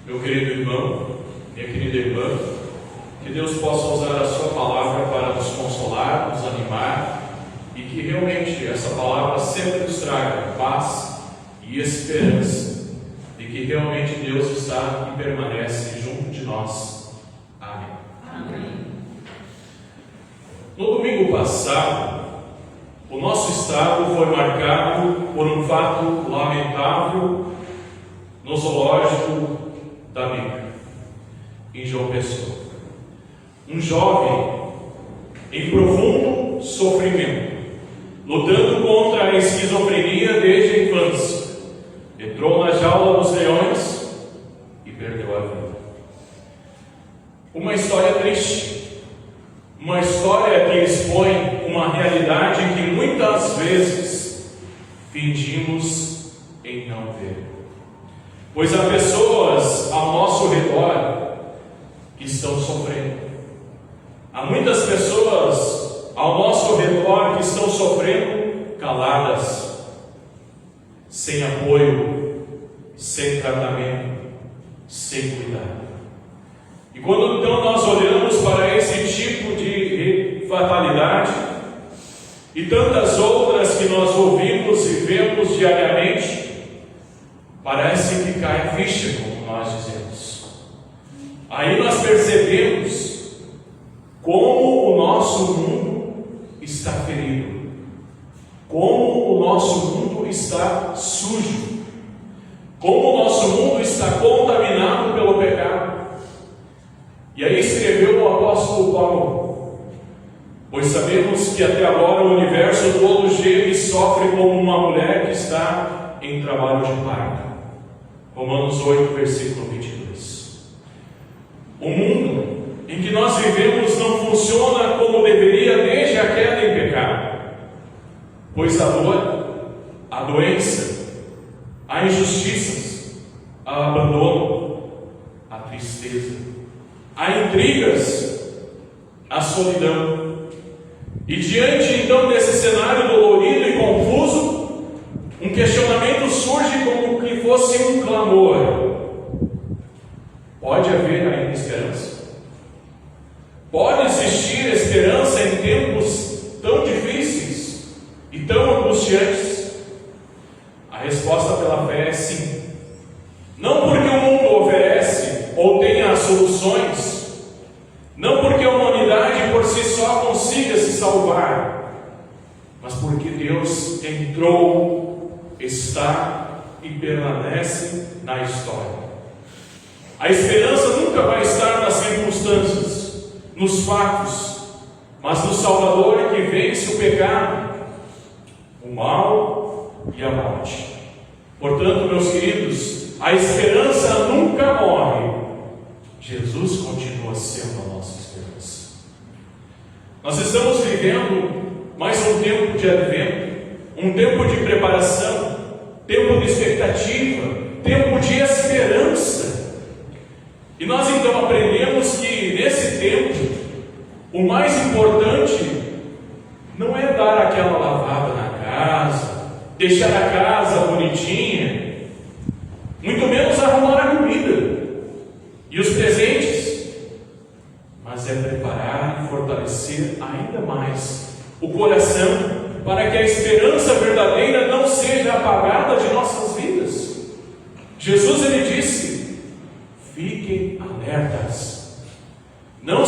Meu querido irmão, minha querida irmã, que Deus possa usar a sua palavra para nos consolar, nos animar, e que realmente essa palavra sempre nos traga paz e esperança, de que realmente Deus está e permanece junto de nós. Amém. Amém. No domingo passado, o nosso estado foi marcado por um fato lamentável no zoológico da Bíblia, em João Pessoa. Um jovem em profundo sofrimento, lutando contra a esquizofrenia desde a infância, entrou na jaula dos leões e perdeu a vida. Uma história triste, uma história que expõe uma realidade que muitas vezes fingimos em não ver. Pois há pessoas ao nosso redor que estão sofrendo. Há muitas pessoas ao nosso redor que estão sofrendo caladas, sem apoio, sem tratamento, sem cuidado. E quando então nós olhamos para esse tipo de fatalidade e tantas outras que nós ouvimos e vemos diariamente, parece que cai a ficha, como nós dizemos. Aí nós percebemos como o nosso mundo está ferido, como o nosso mundo está sujo, como o nosso mundo está contaminado pelo pecado. E aí escreveu o apóstolo Paulo: pois sabemos que até agora o universo todo geme e sofre como uma mulher que está em trabalho de parto. Romanos 8, versículo 22. O mundo em que nós vivemos não funciona como deveria desde a queda em pecado, pois a dor, a doença, a injustiças, a abandono, a tristeza, a intrigas, a solidão. E diante então desse cenário dolorido e confuso, um questionamento surge como que fosse um clamor: pode haver ainda esperança? Pode existir esperança em tempos tão difíceis e tão angustiantes? A resposta pela fé é sim. Não porque o mundo oferece ou tenha soluções, não porque a humanidade por si só consiga se salvar, mas porque Deus entrou, está e permanece na história. A esperança nunca vai estar nas circunstâncias, nos fatos, mas no Salvador que vence o pecado, o mal e a morte. Portanto, meus queridos, a esperança nunca morre. Jesus continua sendo a nossa esperança. Nós estamos vivendo mais um tempo de advento, um tempo de preparação, tempo de expectativa, tempo de esperança. E nós então aprendemos que nesse tempo o mais importante não é dar aquela lavada na casa, deixar a casa bonitinha, muito menos arrumar a comida e os presentes, mas é preparar e fortalecer ainda mais o coração para que a esperança verdadeira não seja apagada de nossas vidas. Jesus ele disse: fiquem alertas. Não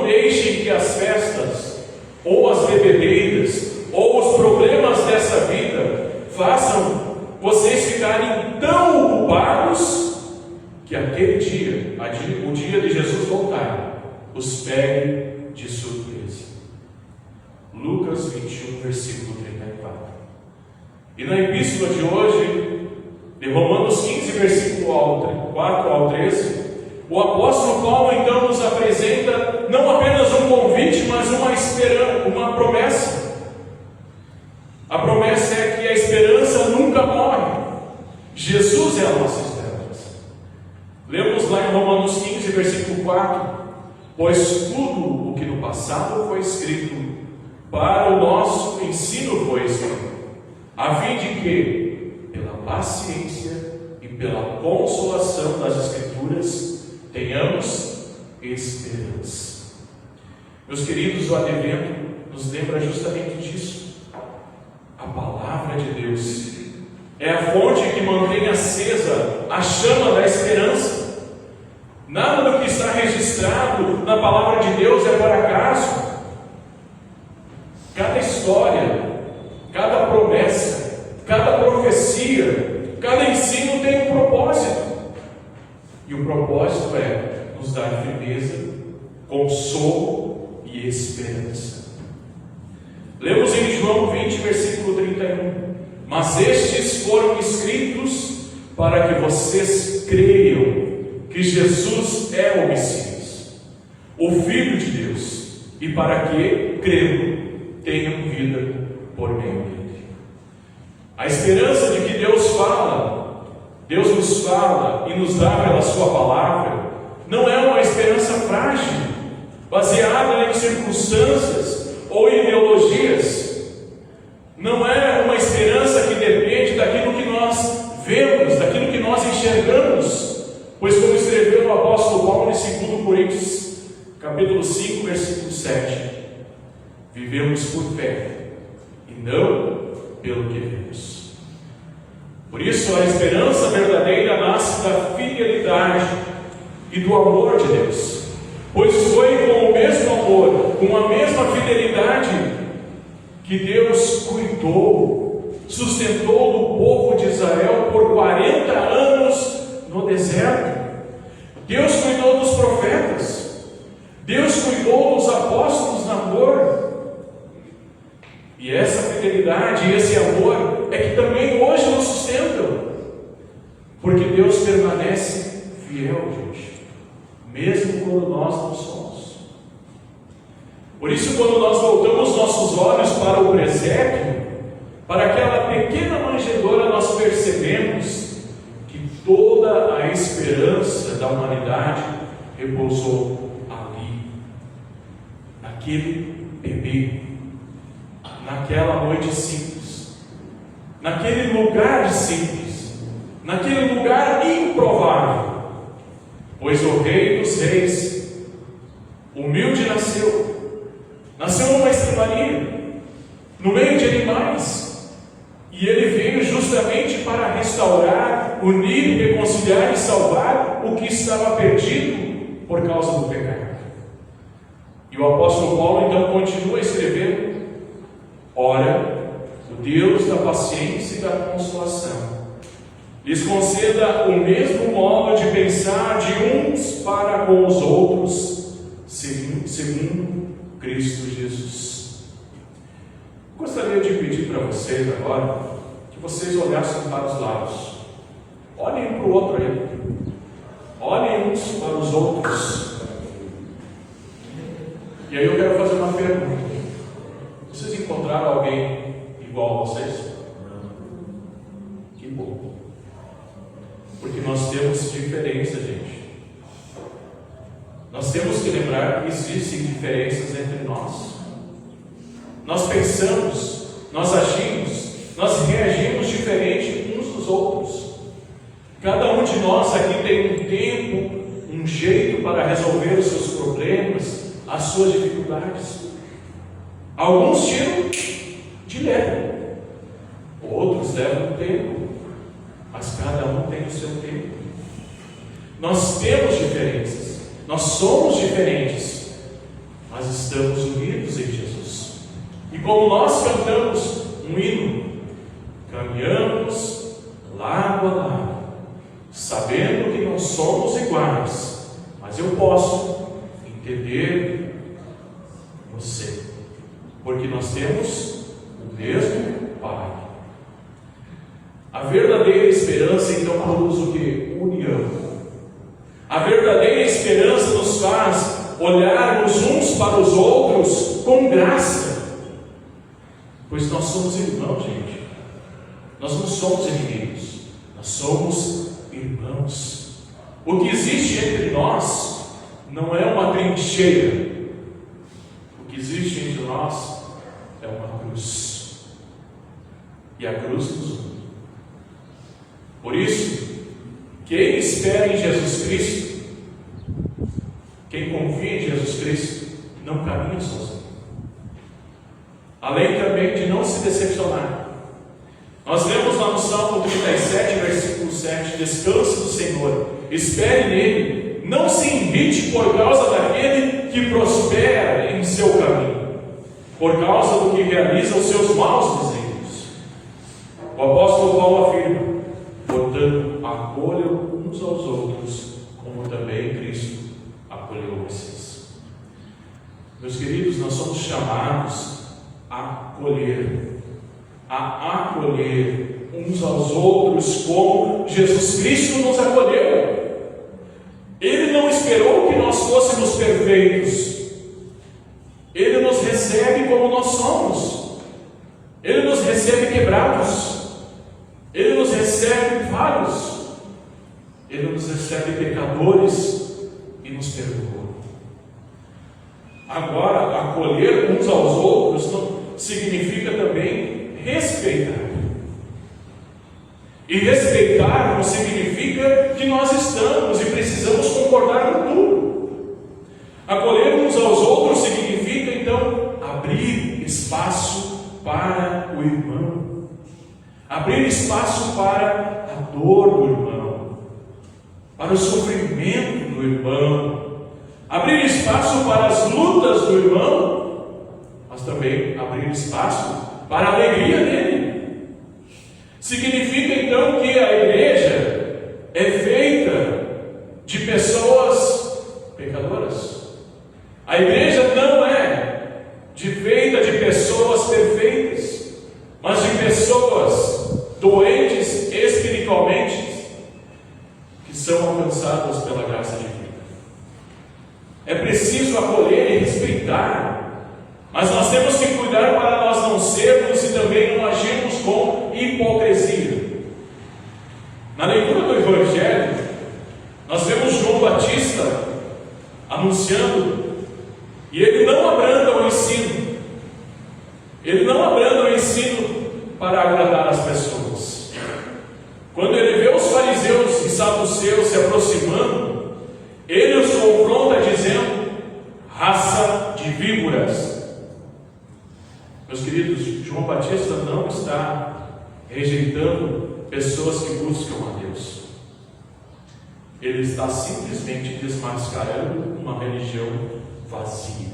deixem que as festas, ou as bebedeiras, ou os problemas dessa vida façam vocês ficarem tão ocupados que aquele dia, o dia de Jesus voltar, os pegue de surpresa. Lucas 21, versículo 34. E na epístola de hoje, de Romanos 15, versículo 4 ao 13, o apóstolo Paulo então nos apresenta não apenas um convite, mas uma esperança, uma promessa. A promessa é que a esperança nunca morre. Jesus é a nossa esperança. Lemos lá em Romanos 15, versículo 4: pois tudo o que no passado foi escrito, para o nosso ensino foi escrito, a fim de que, pela paciência e e pela consolação das Escrituras tenhamos esperança. Meus queridos, o advento nos lembra justamente disso. A palavra de Deus é a fonte que mantém acesa a chama da esperança. Nada do que está registrado na palavra de Deus é por acaso. Cada história, cada promessa, cada profecia, cada ensino tem um propósito. E o propósito é nos dar firmeza, consolo e esperança. Lemos em João 20, versículo 31. Mas estes foram escritos para que vocês creiam que Jesus é o Messias, o Filho de Deus, e para que, crendo, tenham vida por meio dele. A esperança de que Deus nos fala e nos dá pela sua palavra, não é uma esperança frágil, baseada em circunstâncias ou ideologias. Não é uma esperança que depende daquilo que nós vemos, daquilo que nós enxergamos, pois como escreveu o apóstolo Paulo em 2 Coríntios, capítulo 5, versículo 7, vivemos por fé e não pelo que vemos. Por isso a esperança verdadeira nasce da fidelidade e do amor de Deus, pois foi com o mesmo amor, com a mesma fidelidade que Deus cuidou, sustentou o povo de Israel por 40 anos no deserto. Deus cuidou dos profetas, Deus cuidou dos apóstolos na dor. E essa fidelidade e esse amor é que também hoje nos sustentam, porque Deus permanece fiel, gente, mesmo quando nós não somos. Por isso, quando nós voltamos nossos olhos para o presépio, para aquela pequena manjedoura, nós percebemos que toda a esperança da humanidade repousou ali, naquele bebê, naquela noite simples, naquele lugar simples, naquele lugar improvável, pois o Rei dos Reis, humilde nasceu numa estrebaria, no meio de animais, e ele veio justamente para restaurar, unir, reconciliar e salvar o que estava perdido por causa do pecado. E o apóstolo Paulo então continua escrevendo: ora, o Deus da paciência e da consolação lhes conceda o mesmo modo de pensar de uns para com os outros, segundo Cristo Jesus. Gostaria de pedir para vocês agora que vocês olhassem para os lados. Olhem para o outro aí. Olhem uns para os outros. E aí eu quero fazer uma pergunta. Vocês encontraram alguém igual a vocês? Que bom. Porque nós temos diferença, gente. Nós temos que lembrar que existem diferenças entre nós. Nós pensamos, nós agimos, nós reagimos diferente uns dos outros. Cada um de nós aqui tem um tempo, um jeito para resolver os seus problemas, as suas dificuldades. Alguns tiram de leve, outros levam tempo, mas cada um tem o seu tempo. Nós temos diferenças, nós somos diferentes, mas estamos unidos em Jesus. E como nós cantamos um hino, caminhamos lado a lado, sabendo que não somos iguais, mas eu posso entender você, porque nós temos o mesmo Pai. A verdadeira esperança então produz o que? União. A verdadeira esperança nos faz olharmos uns para os outros com graça, pois nós somos irmãos, gente. Nós não somos inimigos, nós somos irmãos. O que existe entre nós não é uma trincheira. O que existe entre nós é uma cruz. E a cruz nos une. Por isso, Quem espera em Jesus Cristo, quem confia em Jesus Cristo, não caminha sozinho. Além também de não se decepcionar. Nós lemos lá no Salmo 37, versículo 7: descanse do Senhor, espere nele, não se irrite por causa daquele que prospera em seu caminho, por causa do que realiza os seus maus desígnios. O apóstolo Paulo afirma: portanto, acolham uns aos outros, como também Cristo acolheu vocês. Meus queridos, nós somos chamados a acolher uns aos outros como Jesus Cristo nos acolheu. Ele não esperou que nós fôssemos perfeitos. Ele nos recebe como nós somos. Ele nos recebe quebrados. Ele nos recebe falhos. Ele nos recebe pecadores e nos perdoa. Agora, acolher uns aos outros não significa também respeitar. E respeitar não significa que nós estamos e precisamos concordar com tudo. Acolher uns aos outros significa, então, abrir espaço para o irmão, abrir espaço para a dor do irmão, para o sofrimento do irmão, abrir espaço para as lutas do irmão, mas também abrir espaço para a alegria dele. Significa então que a igreja é feita de pessoas pecadoras. A igreja não é feita de pessoas perfeitas, mas de pessoas doentes espiritualmente, que são alcançadas pela graça divina. É preciso acolher e respeitar, mas nós temos que cuidar para nós não sermos e também não agirmos com hipocrisia. Na leitura do Evangelho, nós vemos João Batista anunciando, e ele não abranda o ensino. Ele não abranda o ensino para agradar as pessoas. Quando ele vê os fariseus e saduceus se aproximando, ele os confronta dizendo: raça de víboras. Meus queridos, João Batista não está rejeitando pessoas que buscam a Deus. Ele está simplesmente desmascarando uma religião vazia,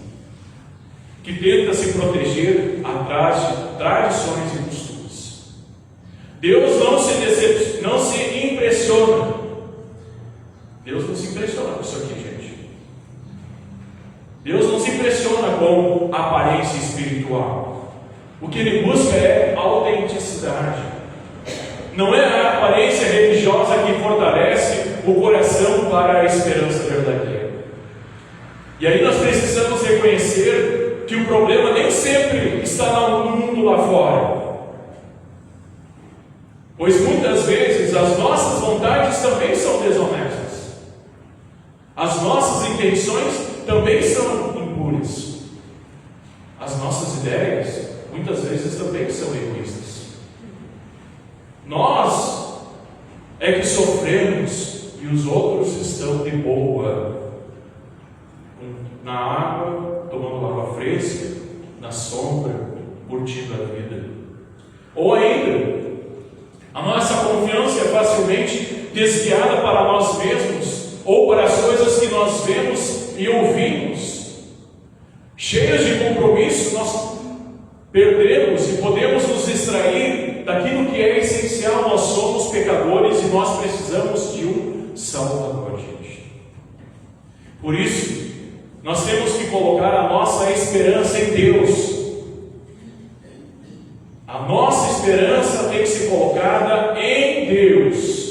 que tenta se proteger atrás de tradições e costumes. Deus não se impressiona. Deus não se impressiona com isso aqui, gente. Deus não se impressiona com aparência espiritual. O que Ele busca é autenticidade. Não é a aparência religiosa que fortalece o coração para a esperança verdadeira. E aí nós precisamos reconhecer que o problema nem sempre está no mundo lá fora. Pois muitas vezes as nossas vontades também são desonestas. As nossas intenções também são impuras. As nossas ideias muitas vezes também são egoístas. Nós é que sofremos e os outros estão de boa, na água, tomando água fresca, na sombra, curtindo a vida. Ou ainda, a nossa confiança é facilmente desviada para nós mesmos ou para as coisas que nós vemos e ouvimos. Cheios de compromisso, nós perdemos e podemos nos distrair daquilo que é essencial. Nós somos pecadores e nós precisamos de um Salvador, gente. Por isso, nós temos que colocar a nossa esperança em Deus. A nossa esperança tem que ser colocada em Deus.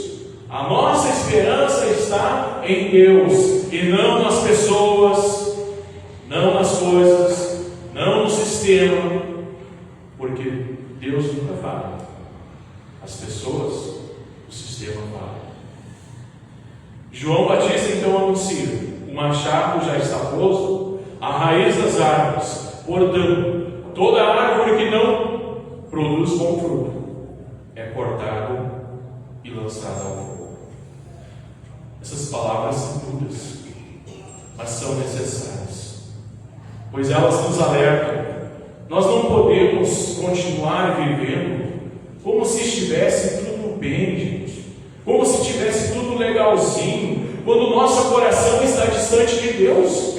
A nossa esperança está em Deus e não nas pessoas, não nas coisas, não no sistema. Porque Deus nunca falha. As pessoas, o sistema falha. João Batista então anuncia: o machado já está posto à raiz das árvores. Portanto, toda árvore que não produz bom fruto é cortada e lançada ao fogo. palavras são duras, mas são necessárias, pois elas nos alertam. Nós não podemos continuar vivendo como se estivesse tudo bem, gente, como se estivesse tudo legalzinho, quando o nosso coração está distante de Deus.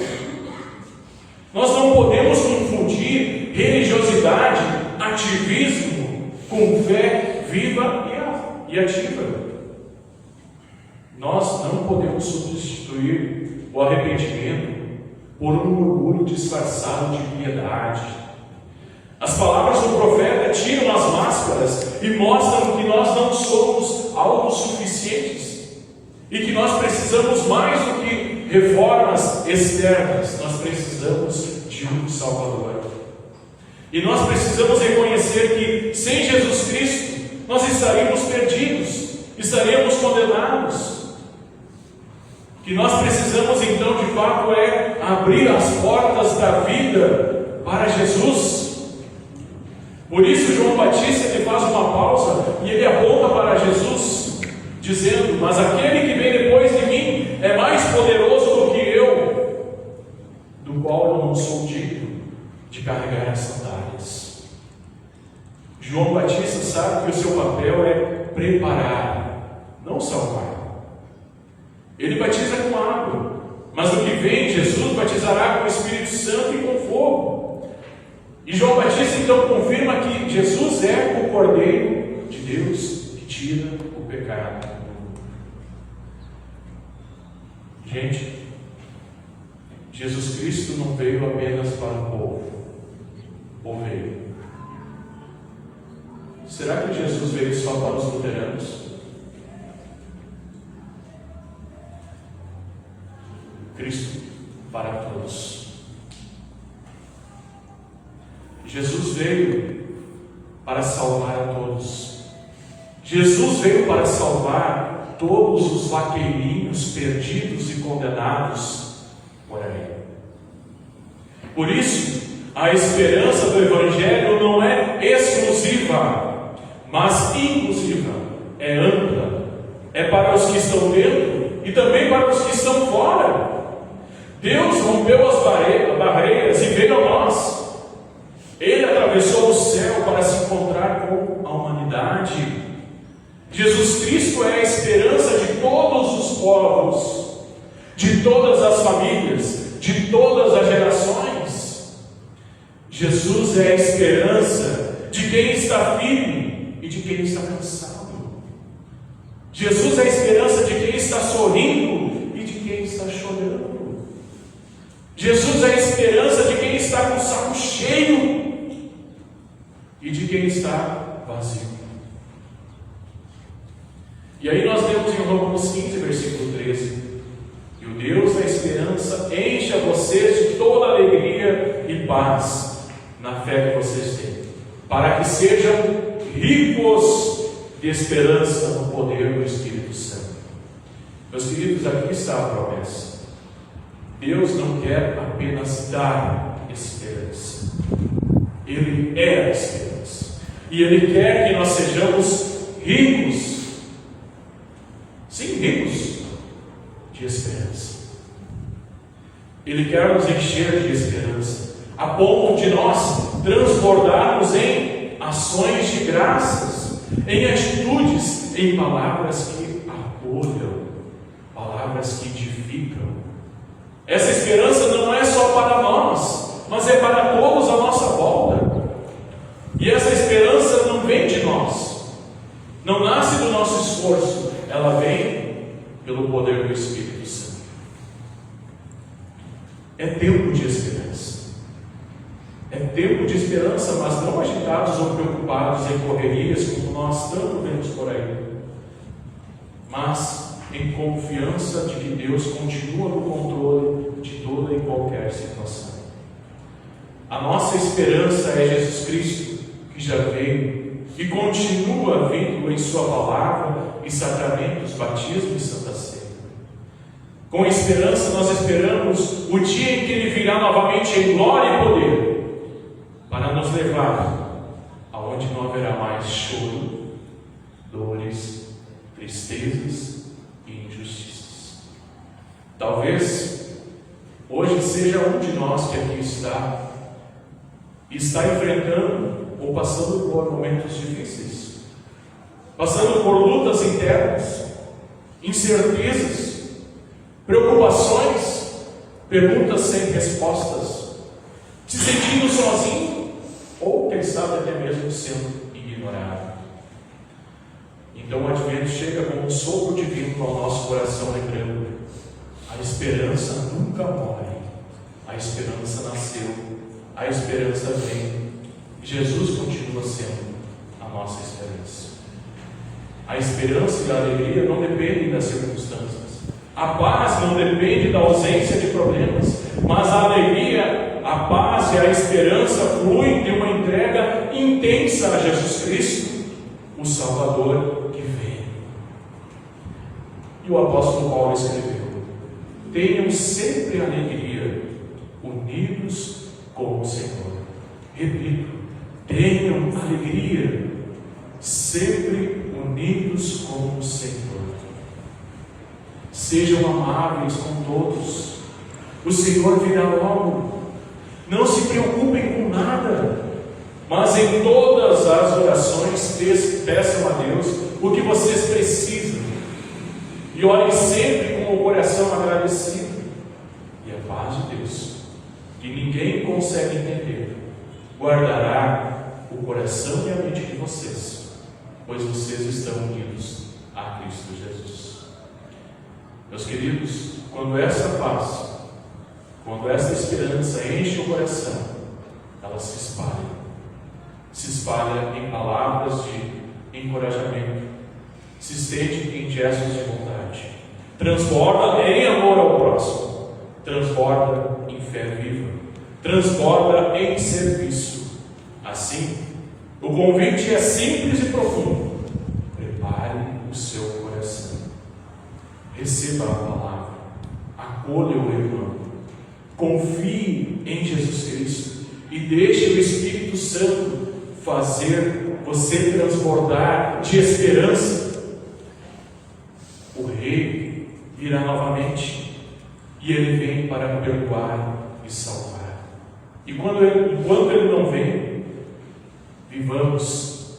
Nós não podemos confundir religiosidade, ativismo, com fé viva e ativa. Nós não podemos substituir o arrependimento por um orgulho disfarçado de piedade. As palavras do profeta tiram as máscaras e mostram que nós não somos autossuficientes e que nós precisamos mais do que reformas externas. Nós precisamos de um Salvador. E nós precisamos reconhecer que sem Jesus Cristo nós estaríamos perdidos, estaríamos condenados. Que nós precisamos então de fato abrir as portas da vida para Jesus. Por isso João Batista ele faz uma pausa e ele aponta para Jesus, dizendo: mas aquele que vem depois de mim é mais poderoso do que eu, do qual eu não sou digno de carregar as sandálias. João Batista sabe que o seu papel é preparar, não salvar. Ele batiza com água, mas o que vem, Jesus batizará com o Espírito Santo e com fogo. E João Batista então confirma que Jesus é o Cordeiro de Deus que tira o pecado. Gente, Jesus Cristo não veio apenas para o povo, ou veio? Será que Jesus veio só para os luteranos? Cristo para todos. Jesus veio para salvar a todos. Jesus veio para salvar todos os vaqueirinhos perdidos e condenados por aí. Por isso, a esperança do Evangelho não é exclusiva, mas inclusiva, é ampla, é para os que estão dentro e também para os que estão fora. Deus rompeu as barreiras e veio a nós. Ele atravessou o céu para se encontrar com a humanidade. Jesus Cristo é a esperança de todos os povos, de todas as famílias, de todas as gerações. Jesus é a esperança de quem está firme e de quem está cansado. Jesus é a esperança de quem está sorrindo e de quem está chorando. Jesus é a esperança de quem está com o saco cheio e de quem está vazio. E aí nós lemos em Romanos 15, versículo 13: e o Deus da esperança encha vocês de toda alegria e paz na fé que vocês têm, para que sejam ricos de esperança no poder do Espírito Santo. Meus queridos, aqui está a promessa. Deus não quer apenas dar esperança, Ele é a esperança, e Ele quer que nós sejamos ricos, sim, ricos de esperança. Ele quer nos encher de esperança, a ponto de nós transbordarmos em ações de graças, em atitudes, em palavras que acolham, palavras que edificam. Essa esperança não é só para nós, mas é para todos à nossa volta. E essa esperança não vem de nós, não nasce do nosso esforço, ela vem pelo poder do Espírito Santo. É tempo de esperança. É tempo de esperança, mas não agitados ou preocupados em correrias como nós tanto vemos por aí, mas em confiança de que Deus continua no controle de toda e qualquer situação. A nossa esperança é Jesus Cristo, que já veio e continua vindo em sua palavra e sacramentos, batismo e santa ceia. Com esperança nós esperamos o dia em que Ele virá novamente em glória e poder, para nos levar aonde não haverá mais choro, dores, tristezas e injustiças. Talvez hoje seja um de nós que aqui está enfrentando ou passando por momentos difíceis, passando por lutas internas, incertezas, preocupações, perguntas sem respostas, se sentindo sozinho ou quem sabe até mesmo sendo ignorado. Então o Advento chega como um sopro divino ao nosso coração, lembrando: a esperança nunca morre, a esperança nasceu, a esperança vem, Jesus continua sendo a nossa esperança. A esperança e a alegria não dependem das circunstâncias, a paz não depende da ausência de problemas, mas a alegria, a paz e a esperança fluem de uma entrega intensa a Jesus Cristo, o Salvador que vem. E o apóstolo Paulo escreveu: tenham sempre alegria, unidos com o Senhor. Repito, tenham alegria, sempre unidos com o Senhor. Sejam amáveis com todos, o Senhor virá logo. Não se preocupem com nada, mas em todas as orações peçam a Deus o que vocês precisam, e orem sempre com o coração agradecido. E a paz de Deus, que ninguém consegue entender, guardará o coração e a mente de vocês, pois vocês estão unidos a Cristo Jesus. Meus queridos, quando essa paz, quando essa esperança enche o coração, ela se espalha em palavras de encorajamento, se estende em gestos de bondade, transborda em amor ao próximo, transborda em fé viva, transborda em serviço. Assim, o convite é simples e profundo: prepare o seu coração, receba a palavra, acolha o irmão, confie em Jesus Cristo e deixe o Espírito Santo fazer você transbordar de esperança. O Rei virá novamente, e Ele vem para perdoar e salvar. E enquanto Ele não vem, vivamos,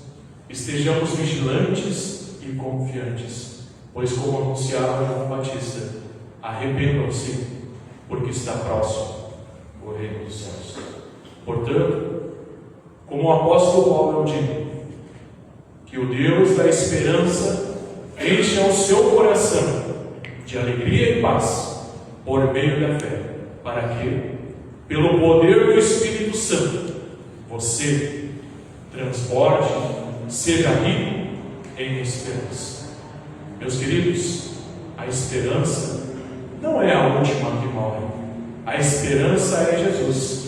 estejamos vigilantes e confiantes, pois, como anunciava João Batista, arrependam-se, porque está próximo o reino dos céus. Portanto, como o apóstolo Paulo, eu digo que o Deus da esperança encha o seu coração de alegria e paz por meio da fé, para que, pelo poder do Espírito Santo, você transborde, seja rico em esperança. Meus queridos, a esperança não é a última que morre. A esperança é Jesus.